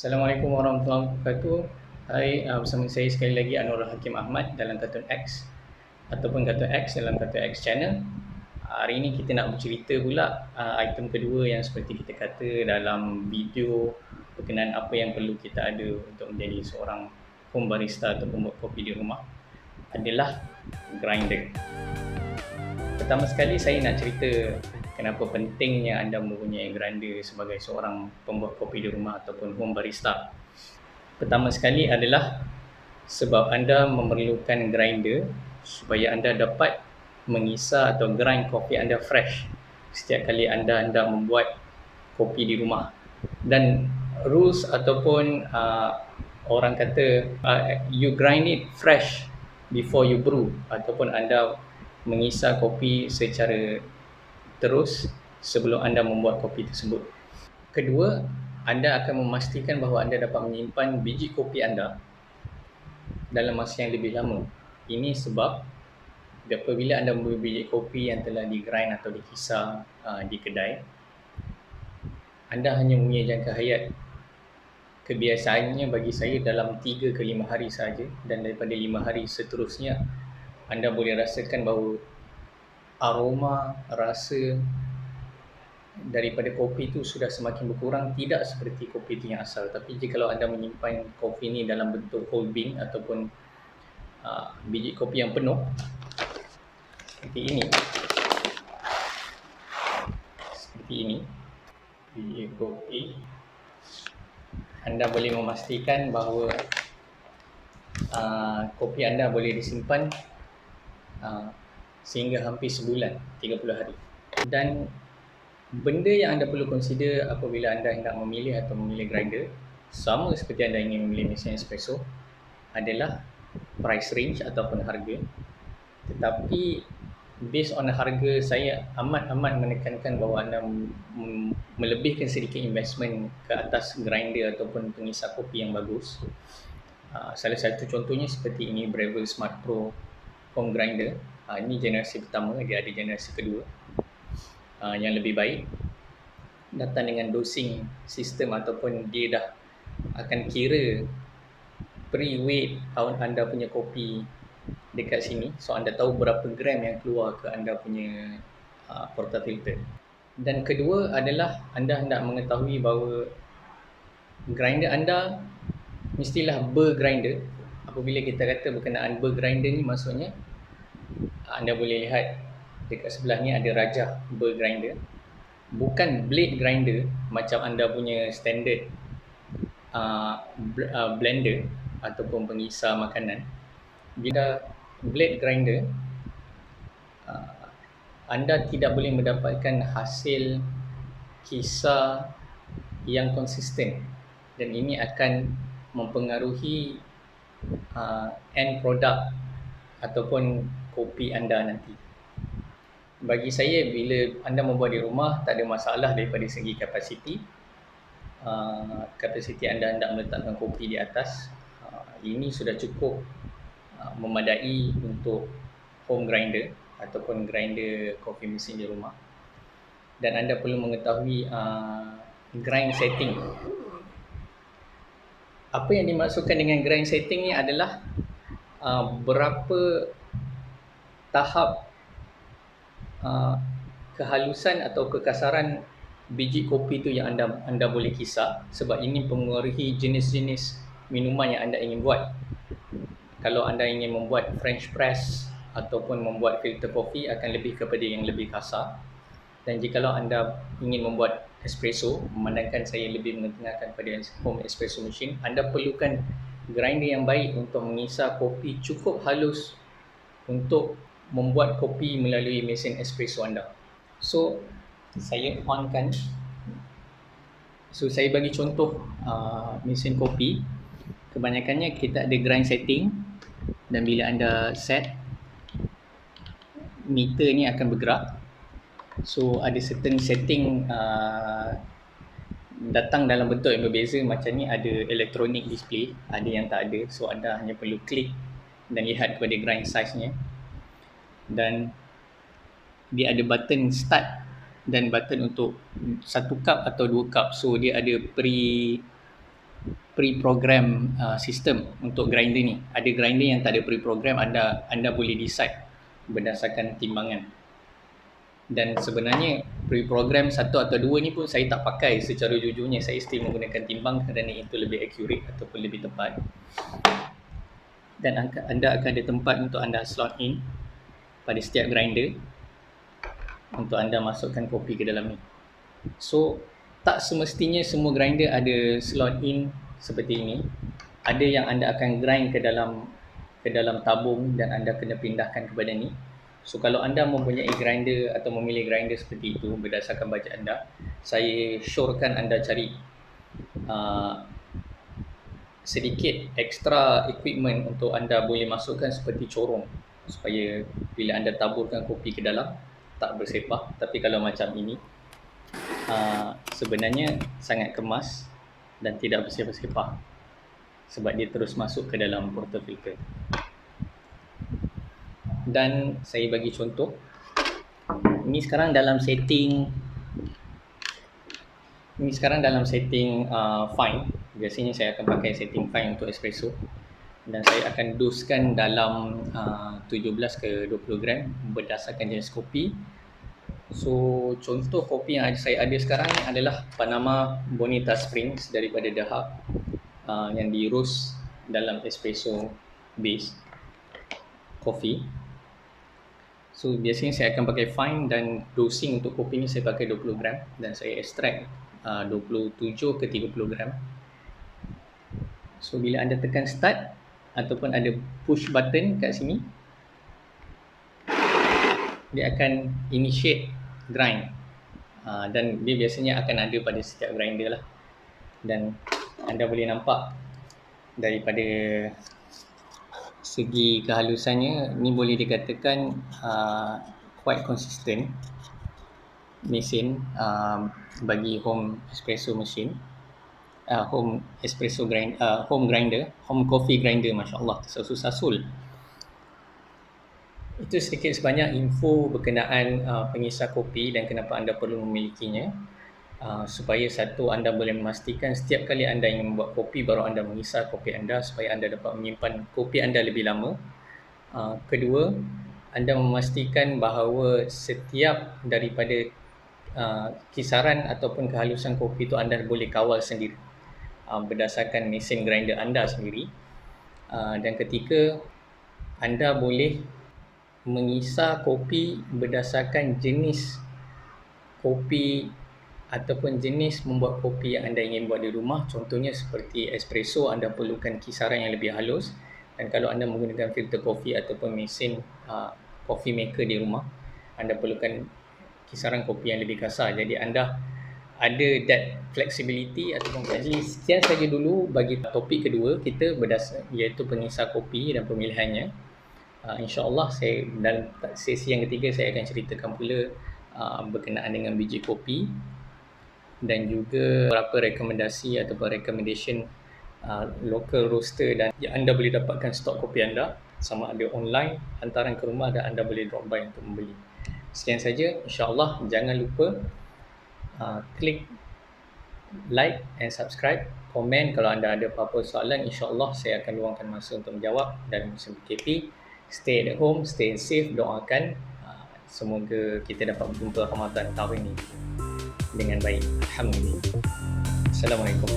Assalamualaikum warahmatullahi wabarakatuh. Hai, bersama saya sekali lagi Anurul Hakim Ahmad dalam Cartoon X ataupun Cartoon X dalam Cartoon X Channel. Hari ini kita nak bercerita pula item kedua yang seperti kita kata dalam video berkenaan apa yang perlu kita ada untuk menjadi seorang home barista atau pembuat kopi di rumah adalah grinder. Pertama sekali saya nak cerita kenapa pentingnya anda mempunyai grinder sebagai seorang pembuat kopi di rumah ataupun home barista. Pertama sekali adalah sebab anda memerlukan grinder supaya anda dapat mengisar atau grind kopi anda fresh setiap kali anda membuat kopi di rumah. Dan rules ataupun orang kata you grind it fresh before you brew, ataupun anda mengisar kopi secara terus sebelum anda membuat kopi tersebut. Kedua, anda akan memastikan bahawa anda dapat menyimpan biji kopi anda dalam masa yang lebih lama. Ini sebab apabila anda membeli biji kopi yang telah digrind atau dikisar di kedai, anda hanya mempunyai jangka hayat kebiasaannya bagi saya dalam 3 ke 5 hari sahaja, dan daripada 5 hari seterusnya anda boleh rasakan bahawa aroma, rasa daripada kopi itu sudah semakin berkurang, tidak seperti kopi itu yang asal. Tapi jikalau anda menyimpan kopi ini dalam bentuk whole bean ataupun biji kopi yang penuh seperti ini biji kopi, anda boleh memastikan bahawa kopi anda boleh disimpan sehingga hampir sebulan, 30 hari. Dan benda yang anda perlu consider apabila anda hendak memilih atau memilih grinder, sama seperti anda ingin memilih mesin espresso, adalah price range ataupun harga. Tetapi based on harga, saya amat menekankan bahawa anda melebihkan sedikit investment ke atas grinder ataupun pengisar kopi yang bagus. Salah satu contohnya seperti ini, Breville Smart Pro Home Grinder. Ini generasi pertama, dia ada generasi kedua yang lebih baik, datang dengan dosing system ataupun dia dah akan kira pre-weight anda punya kopi dekat sini, so anda tahu berapa gram yang keluar ke anda punya portafilter. Dan kedua adalah anda hendak mengetahui bahawa grinder anda mestilah bergrinder. Apabila kita kata berkenaan bergrinder ni, maksudnya anda boleh lihat dekat sebelah ni ada rajah bergrinder, bukan blade grinder macam anda punya standard blender ataupun pengisar makanan. Bila blade grinder, anda tidak boleh mendapatkan hasil kisar yang konsisten, dan ini akan mempengaruhi end product ataupun kopi anda nanti. Bagi saya, bila anda membuat di rumah, tak ada masalah daripada segi kapasiti. Kapasiti anda hendak meletakkan kopi di atas, ini sudah cukup memadai untuk home grinder ataupun grinder kopi mesin di rumah. Dan anda perlu mengetahui grind setting. Apa yang dimaksudkan dengan grind setting ni adalah berapa tahap kehalusan atau kekasaran biji kopi tu yang anda boleh kisar, sebab ini mempengaruhi jenis-jenis minuman yang anda ingin buat. Kalau anda ingin membuat French press ataupun membuat filter kopi, akan lebih kepada yang lebih kasar. Dan jikalau anda ingin membuat espresso, memandangkan saya lebih mengetengahkan pada home espresso machine, anda perlukan grinder yang baik untuk mengisar kopi cukup halus untuk membuat kopi melalui mesin espresso anda. So, saya onkan. So, saya bagi contoh mesin kopi. Kebanyakannya kita ada grind setting, dan bila anda set, meter ni akan bergerak. So, ada certain setting datang dalam bentuk yang berbeza. Macam ni ada electronic display, ada yang tak ada. So, anda hanya perlu klik dan lihat kepada grind size-nya. Dan dia ada button start dan button untuk 1 cup atau 2 cup. So dia ada pre-program sistem untuk grinder ni. Ada grinder yang tak ada pre-program, anda boleh decide berdasarkan timbangan. Dan sebenarnya pre-program 1 atau 2 ni pun saya tak pakai secara jujurnya. Saya still menggunakan timbang kerana itu lebih accurate ataupun lebih tepat. Dan anda akan ada tempat untuk anda slot in pada setiap grinder untuk anda masukkan kopi ke dalam ni. So tak semestinya semua grinder ada slot in seperti ini. Ada yang anda akan grind ke dalam tabung dan anda kena pindahkan kepada ni. So kalau anda mempunyai grinder atau memilih grinder seperti itu berdasarkan bajet anda, saya syorkan anda cari sedikit extra equipment untuk anda boleh masukkan seperti corong supaya bila anda taburkan kopi ke dalam tak bersepah. Tapi kalau macam ini sebenarnya sangat kemas dan tidak bersepah-sepah sebab dia terus masuk ke dalam portafilter. Dan saya bagi contoh, ini sekarang dalam setting fine. Biasanya saya akan pakai setting fine untuk espresso dan saya akan doskan dalam 17 ke 20 gram berdasarkan jenis kopi. So contoh kopi yang saya ada sekarang ni adalah Panama Bonita Springs daripada Dahab yang di roast dalam espresso base coffee. So biasanya saya akan pakai fine dan dosing untuk kopi ni saya pakai 20 gram dan saya extract 27 ke 30 gram. So bila anda tekan start ataupun ada push button kat sini, dia akan initiate grind dan dia biasanya akan ada pada setiap grinder lah. Dan anda boleh nampak daripada segi kehalusannya ni boleh dikatakan quite consistent mesin bagi home espresso machine, home coffee grinder. Masya-Allah, tersasul-sasul. Itu sedikit sebanyak info berkenaan pengisar kopi dan kenapa anda perlu memilikinya. Supaya satu, anda boleh memastikan setiap kali anda ingin membuat kopi baru anda mengisar kopi anda supaya anda dapat menyimpan kopi anda lebih lama. Kedua, anda memastikan bahawa setiap daripada kisaran ataupun kehalusan kopi itu anda boleh kawal sendiri berdasarkan mesin grinder anda sendiri. Dan ketiga, anda boleh mengisar kopi berdasarkan jenis kopi ataupun jenis membuat kopi yang anda ingin buat di rumah. Contohnya seperti espresso, anda perlukan kisaran yang lebih halus, dan kalau anda menggunakan filter kopi ataupun mesin coffee maker di rumah, anda perlukan kisaran kopi yang lebih kasar. Jadi anda ada that flexibility ataupun jadi sekian saja dulu bagi topik kedua kita iaitu pengisar kopi dan pemilihannya. InsyaAllah dalam sesi yang ketiga saya akan ceritakan pula berkenaan dengan biji kopi dan juga beberapa rekomendasi ataupun recommendation local roaster dan anda boleh dapatkan stok kopi anda sama ada online, hantaran ke rumah, dan anda boleh drop by untuk membeli. Sekian saja, insyaAllah. Jangan lupa klik like and subscribe, komen kalau anda ada apa-apa soalan. InsyaAllah saya akan luangkan masa untuk menjawab. Dan musim PKP, stay at home, stay safe, doakan semoga kita dapat berjumpa Ramadan tahun ini dengan baik. Alhamdulillah. Assalamualaikum.